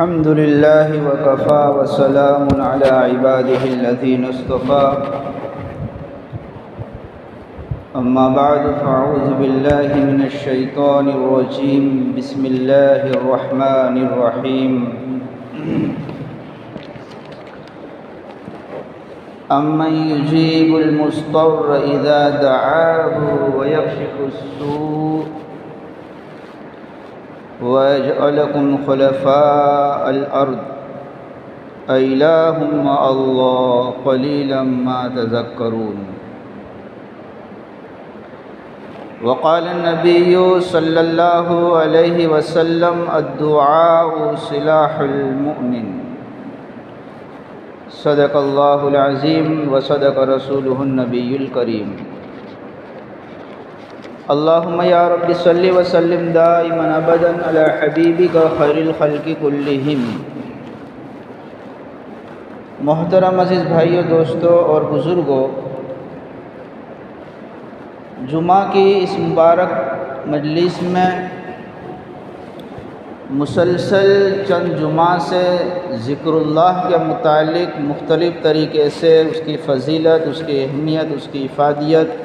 الحمد لله وكفى وسلام على عباده الذين اصطفى أما بعد فأعوذ بالله من الشيطان الرجيم بسم الله الرحمن الرحيم أمن يجيب المضطر إذا دعاه ويكشف السوء ويجعلكم خلفاء الأرض أإله مع الله قليلا ما تذكرون. وقال النبي صلى الله عليه وسلم الدعاء سلاح المؤمن. صدق الله العظيم وصدق رسوله النبي الكريم. اللهم يا رب صل وسلم دائما ابدا على حبيبك خير الخلق كلهم. محترم عزیز بھائیو، دوستو اور بزرگوں، جمعہ کی اس مبارک مجلس میں مسلسل چند جمعہ سے ذکر اللہ کے متعلق مختلف طریقے سے اس کی فضیلت، اس کی اہمیت، اس کی افادیت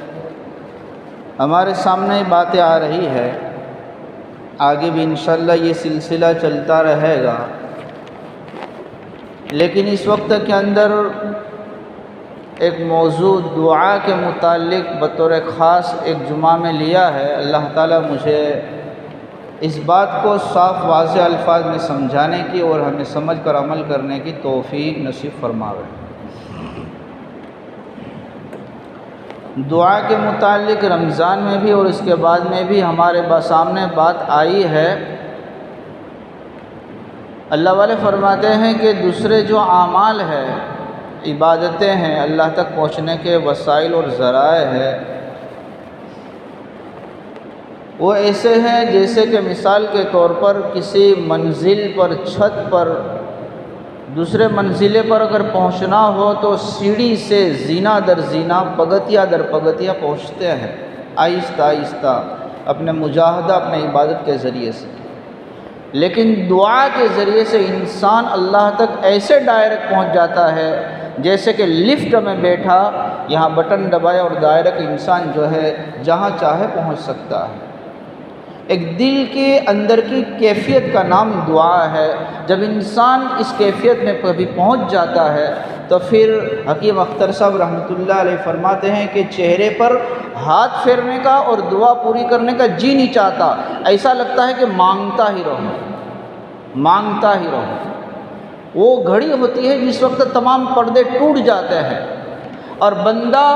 ہمارے سامنے باتیں آ رہی ہے. آگے بھی انشاءاللہ یہ سلسلہ چلتا رہے گا، لیکن اس وقت کے اندر ایک موضوع دعا کے متعلق بطور خاص ایک جمعہ میں لیا ہے. اللہ تعالیٰ مجھے اس بات کو صاف واضح الفاظ میں سمجھانے کی اور ہمیں سمجھ کر عمل کرنے کی توفیق نصیب فرماوے. دعا کے متعلق رمضان میں بھی اور اس کے بعد میں بھی ہمارے سامنے بات آئی ہے. اللہ والے فرماتے ہیں کہ دوسرے جو اعمال ہے، عبادتیں ہیں، اللہ تک پہنچنے کے وسائل اور ذرائع ہے، وہ ایسے ہیں جیسے کہ مثال کے طور پر کسی منزل پر، چھت پر، دوسرے منزلے پر اگر پہنچنا ہو تو سیڑھی سے زینہ در زینہ، پگتیا در پگتیا پہنچتے ہیں، آہستہ آہستہ اپنے مجاہدہ، اپنے عبادت کے ذریعے سے. لیکن دعا کے ذریعے سے انسان اللہ تک ایسے ڈائریکٹ پہنچ جاتا ہے جیسے کہ لفٹ میں بیٹھا، یہاں بٹن دبایا اور ڈائریکٹ انسان جو ہے جہاں چاہے پہنچ سکتا ہے. ایک دل کے اندر کی کیفیت کا نام دعا ہے. جب انسان اس کیفیت میں کبھی پہنچ جاتا ہے تو پھر حکیم اختر صاحب رحمۃ اللہ علیہ فرماتے ہیں کہ چہرے پر ہاتھ پھیرنے کا اور دعا پوری کرنے کا جی نہیں چاہتا. ایسا لگتا ہے کہ مانگتا ہی رہو، مانگتا ہی رہو. وہ گھڑی ہوتی ہے جس وقت تمام پردے ٹوٹ جاتے ہیں اور بندہ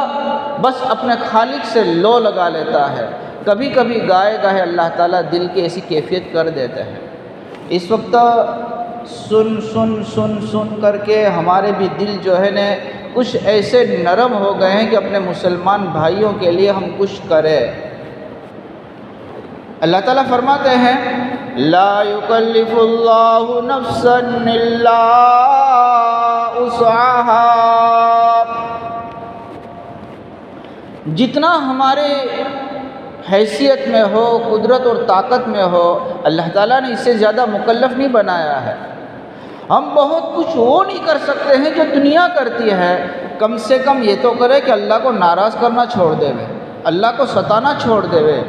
بس اپنے خالق سے لو لگا لیتا ہے. کبھی کبھی گائے گاہے اللہ تعالیٰ دل کی ایسی کیفیت کر دیتے ہیں. اس وقت سن سن سن سن کر کے ہمارے بھی دل جو ہے نا کچھ ایسے نرم ہو گئے ہیں کہ اپنے مسلمان بھائیوں کے لیے ہم کچھ کریں. اللہ تعالیٰ فرماتے ہیں لا یکلف اللہ نفسا الا وسعها. جتنا ہمارے حیثیت میں ہو، قدرت اور طاقت میں ہو، اللہ تعالیٰ نے اس سے زیادہ مکلف نہیں بنایا ہے. ہم بہت کچھ وہ نہیں کر سکتے ہیں جو دنیا کرتی ہے. کم سے کم یہ تو کرے کہ اللہ کو ناراض کرنا چھوڑ دے وے، اللہ کو ستانا چھوڑ دے وے.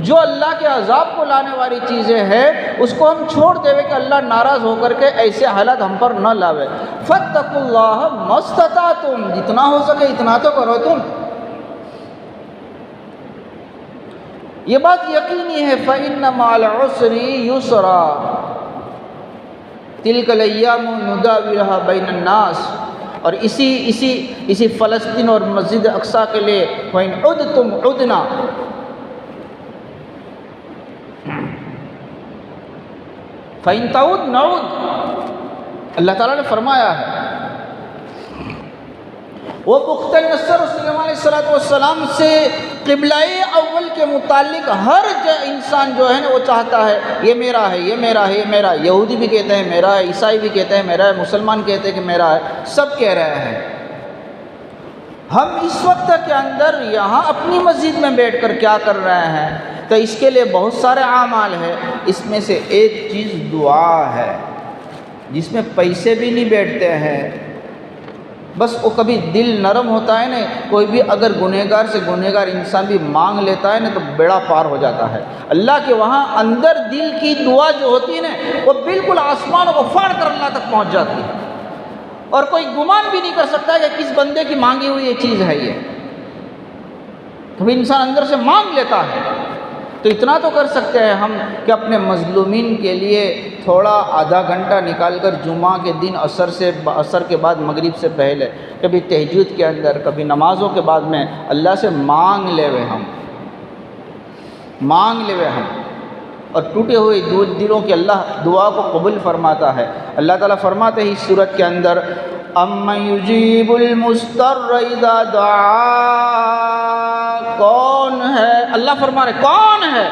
جو اللہ کے عذاب کو لانے والی چیزیں ہیں اس کو ہم چھوڑ دے وے کہ اللہ ناراض ہو کر کے ایسے حالات ہم پر نہ لاوے. فاتقوا اللہ ما استطعتم، جتنا ہو سکے اتنا تو کرو تم. یہ بات یقینی ہے فَإِنَّ مَعَ الْعُسْرِ يُسْرًا تِلْكَ الْأَيَّامُ نُدَاوِلُهَا بَيْنَ النَّاسِ. اور اسی فلسطین اور مسجد اقصیٰ کے لیے وَإِنْ عُدْتُمْ عُدْنَا، فَإِنْ تَعُودْ نَعُودْ. اللہ تعالیٰ نے فرمایا ہے. وہ پختہ نصر سلیمان علیہ السلام سے قبلہ اول کے متعلق ہر انسان جو ہے نا وہ چاہتا ہے یہ میرا ہے، یہ میرا ہے، یہ میرا ہے. یہودی بھی کہتے ہیں میرا ہے، عیسائی بھی کہتے ہیں میرا ہے، مسلمان کہتے ہیں کہ میرا ہے، سب کہہ رہے ہیں. ہم اس وقت کے اندر یہاں اپنی مسجد میں بیٹھ کر کیا کر رہے ہیں؟ تو اس کے لیے بہت سارے اعمال ہیں. اس میں سے ایک چیز دعا ہے. جس میں پیسے بھی نہیں بیٹھتے ہیں، بس وہ کبھی دل نرم ہوتا ہے نا، کوئی بھی اگر گنہگار سے گنہگار انسان بھی مانگ لیتا ہے نا تو بیڑا پار ہو جاتا ہے۔ اللہ کے وہاں اندر دل کی دعا جو ہوتی ہے نا وہ بالکل آسمانوں کو پھاڑ کر اللہ تک پہنچ جاتی ہے، اور کوئی گمان بھی نہیں کر سکتا کہ کس بندے کی مانگی ہوئی یہ چیز ہے۔ یہ کبھی انسان اندر سے مانگ لیتا ہے۔ تو اتنا تو کر سکتے ہیں ہم کہ اپنے مظلومین کے لیے تھوڑا آدھا گھنٹہ نکال کر جمعہ کے دن عصر کے بعد مغرب سے پہلے، کبھی تہجد کے اندر، کبھی نمازوں کے بعد میں اللہ سے مانگ لے ہوئے ہم، اور ٹوٹے ہوئے دلوں کے اللہ دعا کو قبول فرماتا ہے۔ اللہ تعالیٰ فرماتے ہیں اس سورت کے اندر، اَمَّن یُجِیبُ الْمُضْطَرَّ اِذَا دَعَاهُ، کون ہے؟ اللہ فرما رہے کون ہے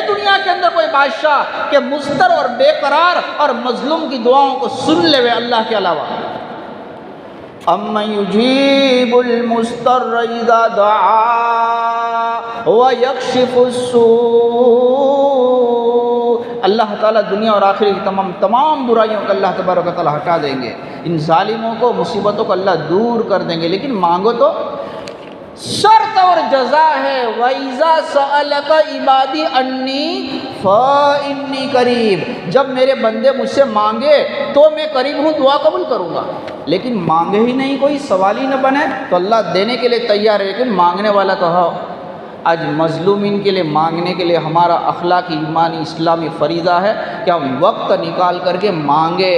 دنیا کے اندر کوئی بادشاہ کہ مضطر اور بے قرار اور مظلوم کی دعاؤں کو سن لے ہوئے اللہ کے علاوہ؟ اَمَّن یُجِیبُ الْمُضْطَرَّ اِذَا دَعَاهُ وَیَکْشِفُ السُّوءَ، اللہ تعالیٰ دنیا اور آخرت کی تمام برائیوں کو اللہ تبارک و تعالیٰ ہٹا دیں گے، ان ظالموں کو، مصیبتوں کو اللہ دور کر دیں گے، لیکن مانگو تو۔ شرط اور جزا ہے، وَإِذَا سَأَلَكَ عِبَادِي عَنِّي فَإِنِّي قَرِيبٌ، جب میرے بندے مجھ سے مانگے تو میں قریب ہوں، دعا قبول کروں گا۔ لیکن مانگے ہی نہیں، کوئی سوال ہی نہ بنے تو اللہ دینے کے لیے تیار ہے، لیکن مانگنے والا تو ہو۔ آج مظلومین کے لیے مانگنے کے لیے ہمارا اخلاقی، ایمانی، اسلامی فریضہ ہے کہ ہم وقت نکال کر کے مانگے۔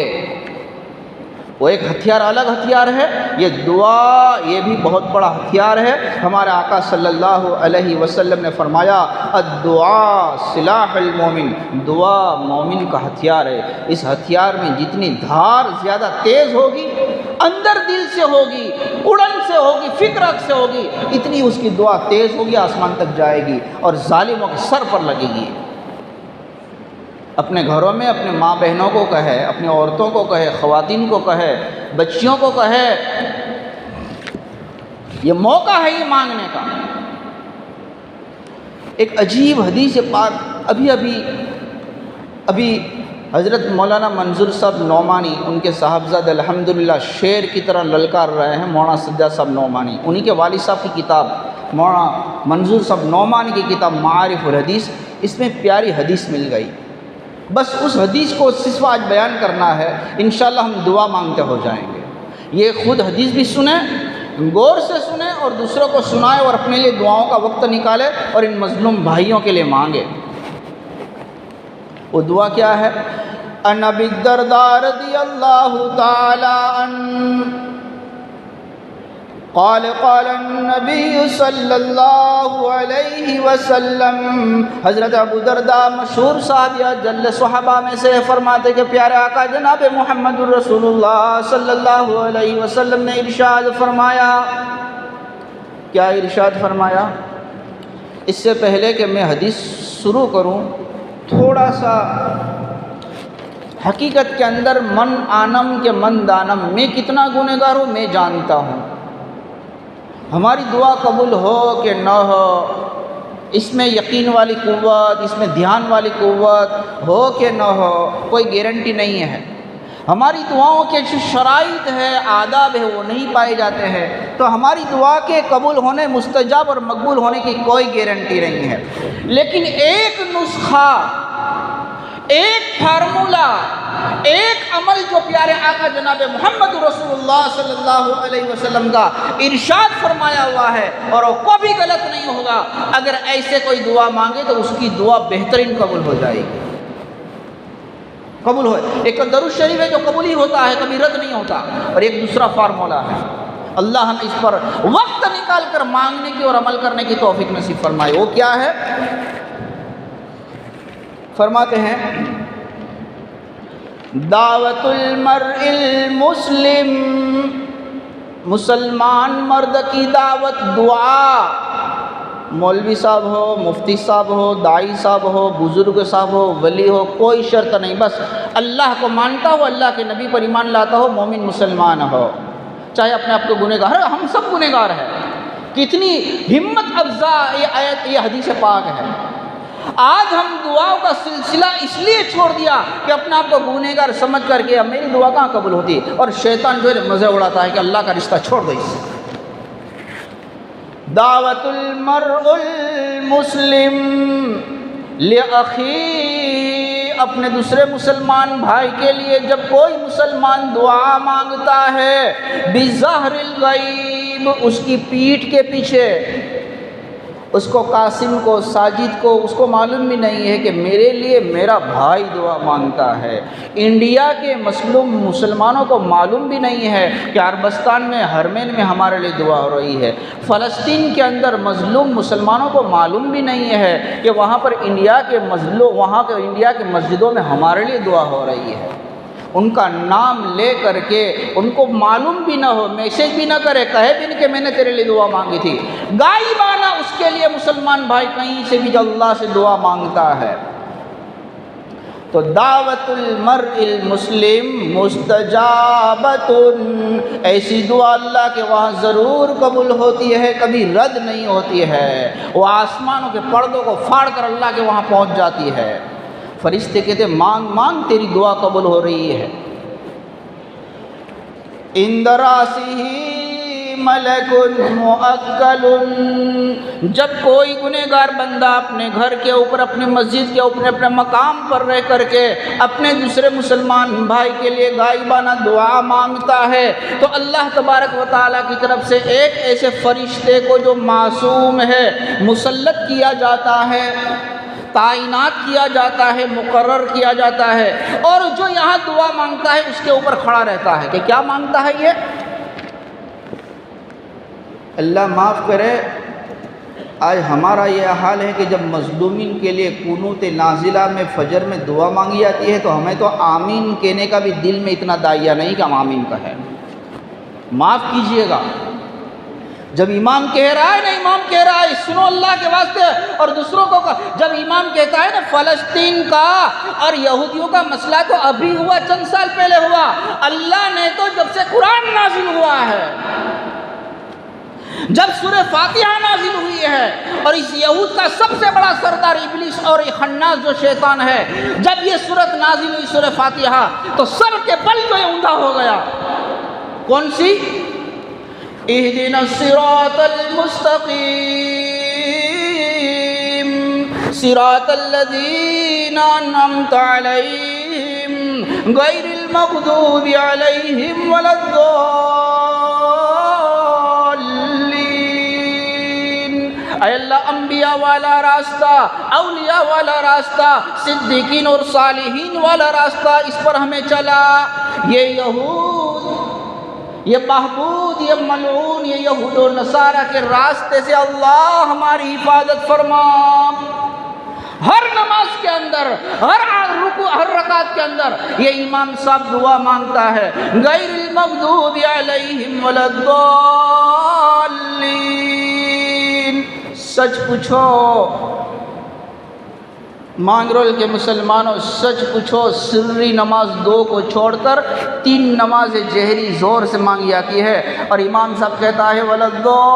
وہ ایک ہتھیار، الگ ہتھیار ہے، یہ دعا یہ بھی بہت بڑا ہتھیار ہے۔ ہمارے آقا صلی اللہ علیہ وسلم نے فرمایا، الدعاء سلاح المومن، دعا مومن کا ہتھیار ہے۔ اس ہتھیار میں جتنی دھار زیادہ تیز ہوگی، اندر دل سے ہوگی، اڑن سے ہوگی، فکرت سے ہوگی، اتنی اس کی دعا تیز ہوگی، آسمان تک جائے گی اور ظالموں کے سر پر لگے گی۔ اپنے گھروں میں اپنے ماں بہنوں کو کہے، اپنی عورتوں کو کہے، خواتین کو کہے، بچیوں کو کہے، یہ موقع ہے یہ مانگنے کا۔ ایک عجیب حدیث پاک ابھی حضرت مولانا منظور صاحب نعمانی، ان کے صاحبزاد الحمدللہ شیر کی طرح للکار رہے ہیں، مولانا سجاد صاحب نعمانی، انہی کے والد صاحب کی کتاب مولانا منظور صاحب نعمانی کی کتاب معارف الحدیث، اس میں پیاری حدیث مل گئی۔ بس اس حدیث کو صرف آج بیان کرنا ہے، انشاءاللہ ہم دعا مانگتے ہو جائیں گے۔ یہ خود حدیث بھی سنیں، غور سے سنیں اور دوسروں کو سنائے، اور اپنے لیے دعاؤں کا وقت نکالے اور ان مظلوم بھائیوں کے لیے مانگے۔ وہ دعا کیا ہے؟ ان ابی الدرداء رضی اللہ تعالی عنہ قال قال النبی صلی اللہ علیہ وسلم، حضرت ابو درداء مشہور صحابی جل صحابہ میں سے فرماتے کہ پیارے آقا جناب محمد الرسول اللہ صلی اللہ علیہ وسلم نے ارشاد فرمایا۔ کیا ارشاد فرمایا؟ اس سے پہلے کہ میں حدیث شروع کروں، تھوڑا سا حقیقت کے اندر من آنم کے من دانم، میں کتنا گنہگار ہوں میں جانتا ہوں۔ ہماری دعا قبول ہو کہ نہ ہو، اس میں یقین والی قوت، اس میں دھیان والی قوت ہو کہ نہ ہو، کوئی گارنٹی نہیں ہے۔ ہماری دعاؤں کے جو شرائط ہے، آداب ہے، وہ نہیں پائے جاتے ہیں، تو ہماری دعا کے قبول ہونے، مستجاب اور مقبول ہونے کی کوئی گارنٹی نہیں ہے۔ لیکن ایک نسخہ، ایک فارمولہ، ایک عمل جو پیارے آقا جناب محمد رسول اللہ صلی اللہ علیہ وسلم کا ارشاد فرمایا ہوا ہے، اور وہ کبھی غلط نہیں ہوگا۔ اگر ایسے کوئی دعا مانگے تو اس کی دعا بہترین قبول ہو جائے گی، قبول ہو۔ ایک درود شریف ہے جو قبول ہی ہوتا ہے، کبھی رد نہیں ہوتا، اور ایک دوسرا فارمولہ ہے۔ اللہ ہمیں اس پر وقت نکال کر مانگنے کی اور عمل کرنے کی توفیق نصیب فرمائے۔ وہ کیا ہے؟ فرماتے ہیں، دعوت المرء المسلم، مسلمان مرد کی دعوت دعا، مولوی صاحب ہو، مفتی صاحب ہو، داعی صاحب ہو، بزرگ صاحب ہو، ولی ہو، کوئی شرط نہیں، بس اللہ کو مانتا ہو، اللہ کے نبی پر ایمان لاتا ہو، مومن مسلمان ہو، چاہے اپنے آپ کو گنہگار، ہم سب گنہگار ہیں۔ کتنی ہمت افزا یہ آیت، یہ حدیث پاک ہے آج ہم دعاؤں کا سلسلہ اس لیے چھوڑ دیا کہ اپنے آپ کو گنہگار سمجھ کر کے اب میری دعا کہاں قبول ہوتی ہے، اور شیطان جو ہے مزے اڑاتا ہے کہ اللہ کا رشتہ چھوڑ دو اس سے۔ دعوت المرء المسلم لأخی، اپنے دوسرے مسلمان بھائی کے لیے جب کوئی مسلمان دعا مانگتا ہے بظہر الغیب، اس کی پیٹھ کے پیچھے، اس کو قاسم کو ساجد کو اس کو معلوم بھی نہیں ہے کہ میرے لیے میرا بھائی دعا مانگتا ہے، انڈیا کے مظلوم مسلمانوں کو معلوم بھی نہیں ہے کہ عربستان میں حرمین میں ہمارے لیے دعا ہو رہی ہے، فلسطین کے اندر مظلوم مسلمانوں کو معلوم بھی نہیں ہے کہ وہاں پر انڈیا کے مسجدوں میں ہمارے لیے دعا ہو رہی ہے۔ ان کا نام لے کر کے ان کو معلوم بھی نہ ہو، میسیج بھی نہ کرے، کہے بھی نہیں کہ میں نے تیرے لیے دعا مانگی تھی، غائبانہ اس کے لیے مسلمان بھائی کہیں سے بھی اللہ سے دعا مانگتا ہے۔ تو دعوت المرء المسلم مستجابۃ، ایسی دعا اللہ کے وہاں ضرور قبول ہوتی ہے، کبھی رد نہیں ہوتی ہے، وہ آسمانوں کے پردوں کو پھاڑ کر اللہ کے وہاں پہنچ جاتی ہے۔ فرشتے کہتے مانگ مانگ تیری دعا قبول ہو رہی ہے۔ عند راسہ ملک مؤکل، جب کوئی گنہگار بندہ اپنے گھر کے اوپر، اپنی مسجد کے اوپر، اپنے مقام پر رہ کر کے اپنے دوسرے مسلمان بھائی کے لیے غائبانہ دعا مانگتا ہے تو اللہ تبارک و تعالیٰ کی طرف سے ایک ایسے فرشتے کو جو معصوم ہے مسلط کیا جاتا ہے، تعینات کیا جاتا ہے، مقرر کیا جاتا ہے، اور جو یہاں دعا مانگتا ہے اس کے اوپر کھڑا رہتا ہے کہ کیا مانگتا ہے یہ؟ اللہ معاف کرے، آج ہمارا یہ حال ہے کہ جب مظلومین کے لیے قنوت نازلہ میں فجر میں دعا مانگی جاتی ہے تو ہمیں تو آمین کہنے کا بھی دل میں اتنا داعیہ نہیں کہ ہم آمین کہیں۔ معاف کیجئے گا، جب امام کہہ رہا ہے نا، امام کہہ رہا ہے سنو اللہ کے واسطے، اور دوسروں کو جب امام کہتا ہے نا فلسطین کا اور یہودیوں کا مسئلہ تو ابھی ہوا، چند سال پہلے ہوا، اللہ نے تو جب سے قرآن نازل ہوا ہے، جب سورہ فاتحہ نازل ہوئی ہے، اور اس یہود کا سب سے بڑا سردار ابلیس اور خناس جو شیطان ہے، جب یہ سورت نازل ہوئی سورہ فاتحہ تو سر کے بل جو ہے اوندا ہو گیا۔ کون سی؟ اہدنا الصراط المستقیم صراط الذین انعمت علیہم غیر المغضوب علیہم ولا اے اللہ انبیاء والا راستہ، اولیاء والا راستہ، صدیقین اور صالحین والا راستہ، اس پر ہمیں چلا۔ یہ یہود، یہ محبود، یہ ملعون، یہ یہود و نصارہ کے راستے سے اللہ ہماری حفاظت فرما۔ ہر نماز کے اندر، ہر رکعت کے اندر یہ امام صاحب دعا مانگتا ہے، غیر المغضوب علیہم ولا الضالین۔ سچ پوچھو مانگرول کے مسلمانوں، سچ پوچھو، سری نماز 2 کو چھوڑ کر 3 نماز جہری زور سے مانگی جاتی ہے، اور امام صاحب کہتا ہے ولا الضالین۔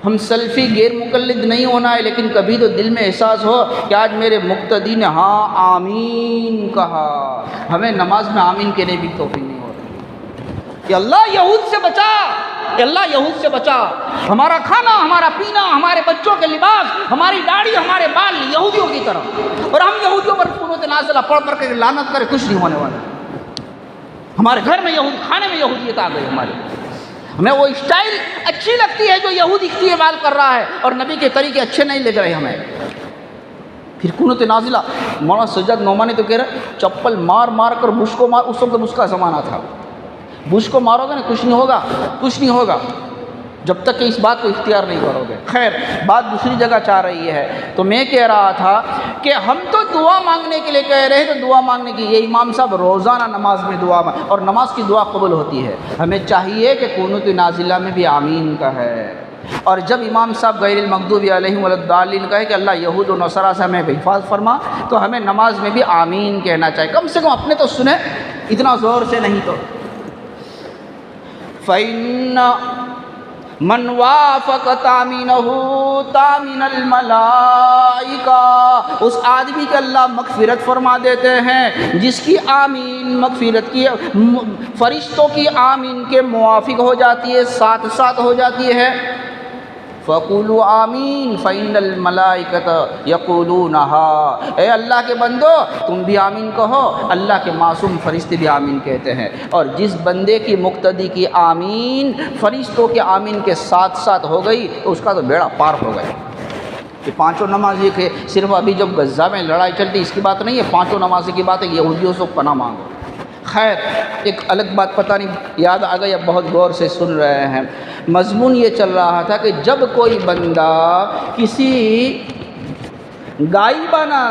ہم سلفی غیر مقلد نہیں ہونا ہے، لیکن کبھی تو دل میں احساس ہو کہ آج میرے مقتدی نے ہاں آمین کہا، ہمیں نماز میں آمین کہنے بھی توفیق نہیں ہو رہی کہ اللہ یہود سے بچا، کہ اللہ یہود سے بچا، ہمارا کھانا، ہمارا پینا، ہمارے بچوں کے لباس، ہماری داڑھی، ہمارے بال یہودیوں کی طرح، اور ہم یہودیوں پر قنوت نازلہ پڑھ کر کے لعنت کرے کچھ نہیں ہونے والا۔ ہمارے گھر میں یہود، کھانے میں یہودیت آ گئی ہمارے، ہمیں وہ اسٹائل اچھی لگتی ہے جو یہود استعمال کر رہا ہے، اور نبی کے طریقے اچھے نہیں لگ رہے ہمیں۔ پھر قنوت نازلہ، مولانا سجاد نعمانی تو کہہ رہے چپل مار مار کر بش کو مار، اس وقت بش کا زمانہ تھا، بش کو مارو گے نا کچھ نہیں ہوگا، کچھ نہیں ہوگا جب تک کہ اس بات کو اختیار نہیں کرو گے۔ خیر، بات دوسری جگہ چاہ رہی ہے، تو میں کہہ رہا تھا کہ ہم تو دعا مانگنے کے لیے کہہ رہے ہیں، تو دعا مانگنے کی یہ امام صاحب روزانہ نماز میں دعا اور نماز کی دعا قبول ہوتی ہے، ہمیں چاہیے کہ قنوت نازلہ میں بھی آمین کا ہے، اور جب امام صاحب غیر المغضوب علیہم ولا الضالین کہے کہ اللہ یہود و نصارہ سے ہمیں حفاظت فرما، تو ہمیں نماز میں بھی آمین کہنا چاہیے، کم سے کم اپنے تو سنیں، اتنا زور سے نہیں تو۔ فَإِنَّ من وافق تامینہ تامین الملائکہ، اس آدمی کے اللہ مغفرت فرما دیتے ہیں جس کی آمین مغفرت کی فرشتوں کی آمین کے موافق ہو جاتی ہے، ساتھ ساتھ ہو جاتی ہے۔ فَقُولُوا آمین فَإِنَّ الْمَلَائِكَةَ يَقُولُونَهَا، اے اللہ کے بندو تم بھی آمین کہو، اللہ کے معصوم فرشتے بھی آمین کہتے ہیں۔ اور جس بندے کی مقتدی کی آمین فرشتوں کے آمین کے ساتھ ساتھ ہو گئی تو اس کا تو بیڑا پار ہو گیا۔ یہ پانچوں نمازی کے صرف ابھی جب غزہ میں لڑائی چلتی اس کی بات نہیں ہے، پانچوں نمازی کی بات ہے، یہودیوں سے پناہ مانگو۔ خیر ایک الگ بات پتہ نہیں یاد آ گئی، اب بہت غور سے سن رہے ہیں۔ مضمون یہ چل رہا تھا کہ جب کوئی بندہ کسی غائبانہ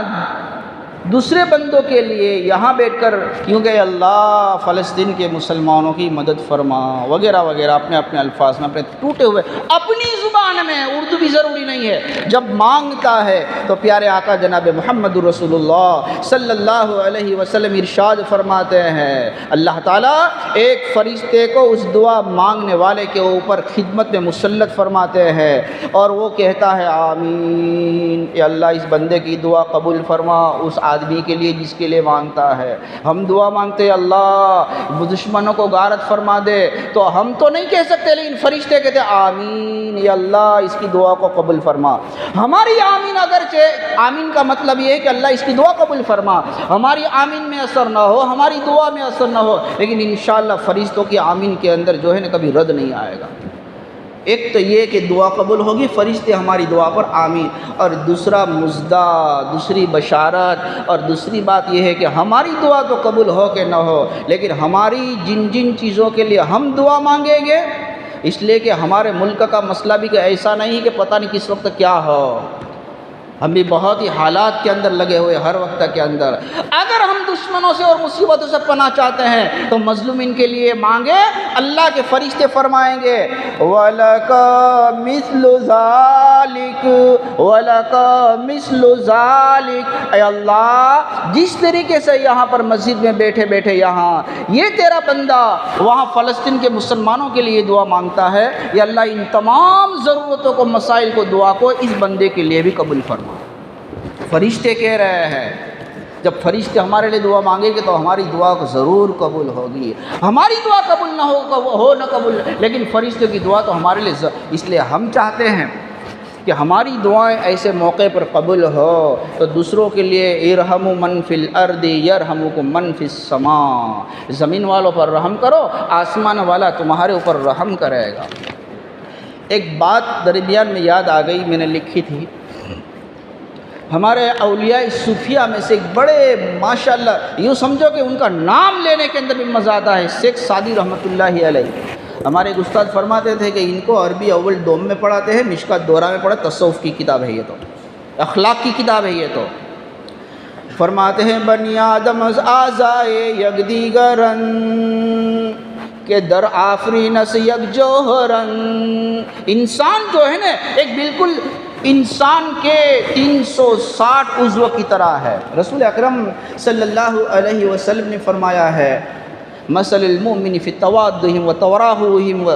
دوسرے بندوں کے لیے یہاں بیٹھ کر کیونکہ اللہ فلسطین کے مسلمانوں کی مدد فرما وغیرہ وغیرہ اپنے اپنے الفاظ میں اپنے ٹوٹے ہوئے اپنی زبان میں، اردو بھی ضروری نہیں ہے، جب مانگتا ہے تو پیارے آقا جناب محمد رسول اللہ صلی اللہ علیہ وسلم ارشاد فرماتے ہیں، اللہ تعالیٰ ایک فرشتے کو اس دعا مانگنے والے کے اوپر خدمت میں مسلط فرماتے ہیں اور وہ کہتا ہے آمین، اے اللہ اس بندے کی دعا قبول فرما اس آدمی کے لیے جس کے لیے مانگتا ہے۔ ہم دعا مانگتے ہیں اللہ دشمنوں کو غارت فرما دے، تو ہم تو نہیں کہہ سکتے، لیکن فرشتے کہتے ہیں آمین یا اللہ اس کی دعا کو قبول فرما۔ ہماری آمین اگرچہ آمین کا مطلب یہ ہے کہ اللہ اس کی دعا قبول فرما، ہماری آمین میں اثر نہ ہو، ہماری دعا میں اثر نہ ہو، لیکن انشاءاللہ فرشتوں کی آمین کے اندر جو ہے نا کبھی رد نہیں آئے گا۔ ایک تو یہ کہ دعا قبول ہوگی، فرشتے ہماری دعا پر آمین، اور دوسرا مزدہ، دوسری بشارت اور دوسری بات یہ ہے کہ ہماری دعا تو قبول ہو کہ نہ ہو، لیکن ہماری جن جن چیزوں کے لیے ہم دعا مانگیں گے، اس لیے کہ ہمارے ملک کا مسئلہ بھی کہ ایسا نہیں کہ پتہ نہیں کس وقت کیا ہو، ہم بھی بہت ہی حالات کے اندر لگے ہوئے ہر وقت کے اندر۔ اگر ہم دشمنوں سے اور مصیبتوں سے پناہ چاہتے ہیں تو مظلومین کے لیے مانگے، اللہ کے فرشتے فرمائیں گے وَلَكَ مِثْلُ ذَلِكَ وَلَكَ مِثْلُ ذَلِكَ، اے اللہ جس طریقے سے یہاں پر مسجد میں بیٹھے بیٹھے یہاں یہ تیرا بندہ وہاں فلسطین کے مسلمانوں کے لیے دعا مانگتا ہے، یا اللہ ان تمام ضرورتوں کو مسائل کو دعا کو اس بندے کے لیے بھی قبول فرما۔ فرشتے کہہ رہے ہیں جب فرشتے ہمارے لیے دعا مانگیں گے تو ہماری دعا کو ضرور قبول ہوگی، ہماری دعا قبول نہ ہو نہ قبول، لیکن فرشتوں کی دعا تو ہمارے لیے اس لیے ہم چاہتے ہیں کہ ہماری دعائیں ایسے موقع پر قبول ہو تو دوسروں کے لیے ارحموا من فی الارض یرحمکم من فی السماء، زمین والوں پر رحم کرو آسمان والا تمہارے اوپر رحم کرے گا۔ ایک بات درمیان میں یاد آ گئی، میں نے لکھی تھی، ہمارے اولیاء صوفیہ میں سے ایک بڑے ماشاءاللہ یوں سمجھو کہ ان کا نام لینے کے اندر بھی مزہ آتا ہے، شیخ سعدی رحمۃ اللہ علیہ۔ ہمارے ایک استاد فرماتے تھے کہ ان کو عربی اول دوم میں پڑھاتے ہیں، مشکات دورہ میں پڑھا، تصوف کی کتاب ہے یہ، تو اخلاق کی کتاب ہے یہ، تو فرماتے ہیں بنی آدم از آزائے یک دیگرن کہ در آفرینس یک جوہرن، انسان جو ہے نا ایک بالکل انسان کے 360 عضو کی طرح ہے۔ رسول اکرم صلی اللہ علیہ وسلم نے فرمایا ہے مثل المؤمن فی توادہم و تراحمہم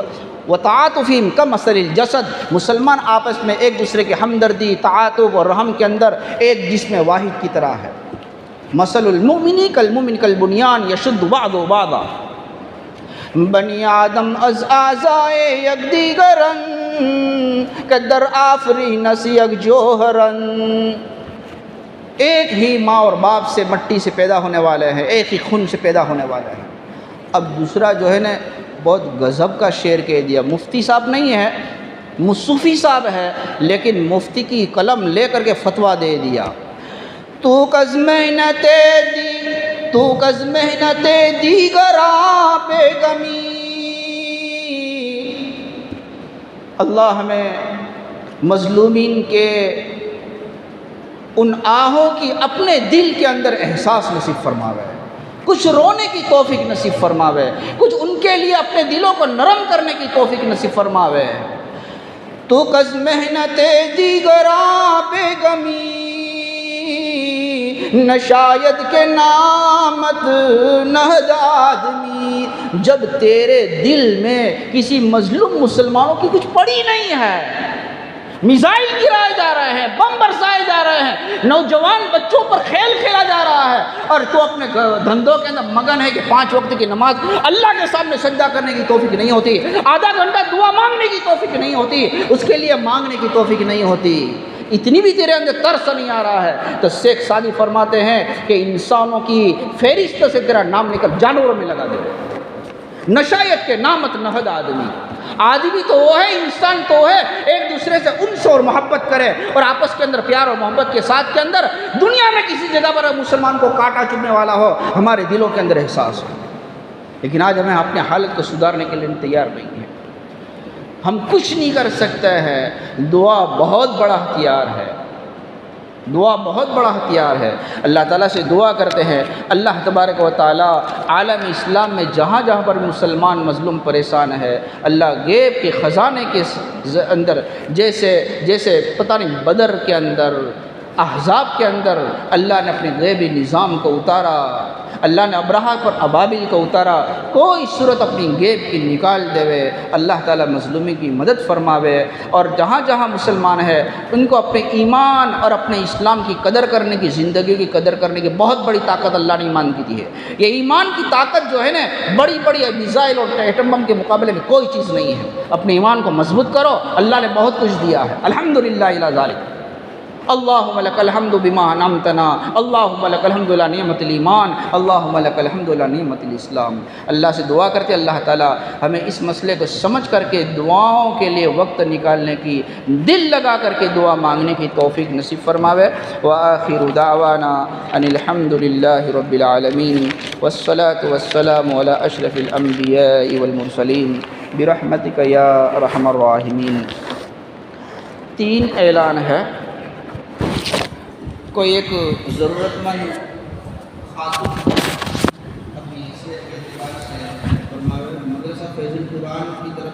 و تعاطفہم کمثل الجسد، مسلمان آپس میں ایک دوسرے کے ہمدردی، تعاطف اور رحم کے اندر ایک جسم واحد کی طرح ہے۔ مثل المؤمن کالمؤمن کالبنیان یشد بعضہ بعضا، بنی آدم از آزائے یک دیگرن کہ در آفرینس یک جوہرن، ایک ہی ماں اور باپ سے مٹی سے پیدا ہونے والے ہیں، ایک ہی خون سے پیدا ہونے والے ہیں۔ اب دوسرا جو ہے نا بہت غضب کا شعر کہہ دیا، مفتی صاحب نہیں ہے، صوفی صاحب ہے، لیکن مفتی کی قلم لے کر کے فتویٰ دے دیا، تو کز محنت دیگراں بے غمی، اللہ ہمیں مظلومین کے ان آہوں کی اپنے دل کے اندر احساس نصیب فرماوے، کچھ رونے کی توفیق نصیب فرماوے، کچھ ان کے لیے اپنے دلوں کو نرم کرنے کی توفیق نصیب فرماوے۔ تو کز محنت دیگراں بے غمی نشاید کے نامت نہد آدمی، جب تیرے دل میں کسی مظلوم مسلمانوں کی کچھ پڑی نہیں ہے، میزائل گرائے جا رہے ہیں، بم برسائے جا رہے ہیں، نوجوان بچوں پر کھیل کھیلا جا رہا ہے، اور تو اپنے دھندوں کے اندر مگن ہے کہ 5 وقت کی نماز اللہ کے سامنے سجدہ کرنے کی توفیق نہیں ہوتی، آدھا گھنٹہ دعا مانگنے کی توفیق نہیں ہوتی، اس کے لیے مانگنے کی توفیق نہیں ہوتی، اتنی بھی تیرے اندر ترس نہیں آ رہا ہے، تو شیخ سعدی فرماتے ہیں کہ انسانوں کی فہرست سے تیرا نام نکل جانوروں میں لگا دے۔ نشایت کے نامت نہد آدمی، آدمی تو وہ ہے، انسان تو ہے، ایک دوسرے سے انس اور محبت کرے اور آپس کے اندر پیار اور محبت کے ساتھ کے اندر دنیا میں کسی جگہ پر مسلمان کو کاٹا چبھنے والا ہو، ہمارے دلوں کے اندر احساس ہو، لیکن آج ہمیں اپنے حالت کو سدھارنے کے لیے تیار نہیں ہے، ہم کچھ نہیں کر سکتے ہیں۔ دعا بہت بڑا ہتھیار ہے، دعا بہت بڑا ہتھیار ہے۔ اللہ تعالیٰ سے دعا کرتے ہیں اللہ تبارک و تعالیٰ عالم اسلام میں جہاں جہاں پر مسلمان مظلوم پریشان ہے، اللہ غیب کے خزانے کے اندر جیسے پتہ نہیں بدر کے اندر، احزاب کے اندر اللہ نے اپنے غیبی نظام کو اتارا، اللہ نے ابرہہ پر ابابیل کو اتارا، کوئی صورت اپنی غیب کی نکال دے، اللہ تعالیٰ مظلومی کی مدد فرماوے، اور جہاں جہاں مسلمان ہے ان کو اپنے ایمان اور اپنے اسلام کی قدر کرنے کی، زندگی کی قدر کرنے کی بہت بڑی طاقت اللہ نے ایمان کی دی ہے۔ یہ ایمان کی طاقت جو ہے نا، بڑی بڑی میزائل اور ایٹم بم کے مقابلے میں کوئی چیز نہیں ہے۔ اپنے ایمان کو مضبوط کرو، اللہ نے بہت کچھ دیا ہے، الحمدللہ الی ذالک۔ اللہم لک الحمد بما انعمتنا، اللہم لک الحمد لا نعمت الایمان، اللہم لک الحمد لا نعمت الاسلام۔ اللہ سے دعا کرتے اللہ تعالیٰ ہمیں اس مسئلے کو سمجھ کر کے دعاؤں کے لیے وقت نکالنے کی، دل لگا کر کے دعا مانگنے کی توفیق نصیب فرماوے۔ وآخر دعوانا ان الحمد للہ رب العالمین، والصلاة والسلام علی اشرف الانبیاء والمرسلین، برحمتک یا ارحم الراحمین۔ 3 اعلان ہے۔ کوئی ایک ضرورت مند خاتون اپنی صحت کے اعتبار سے مدرسہ فیض القرآن کی طرف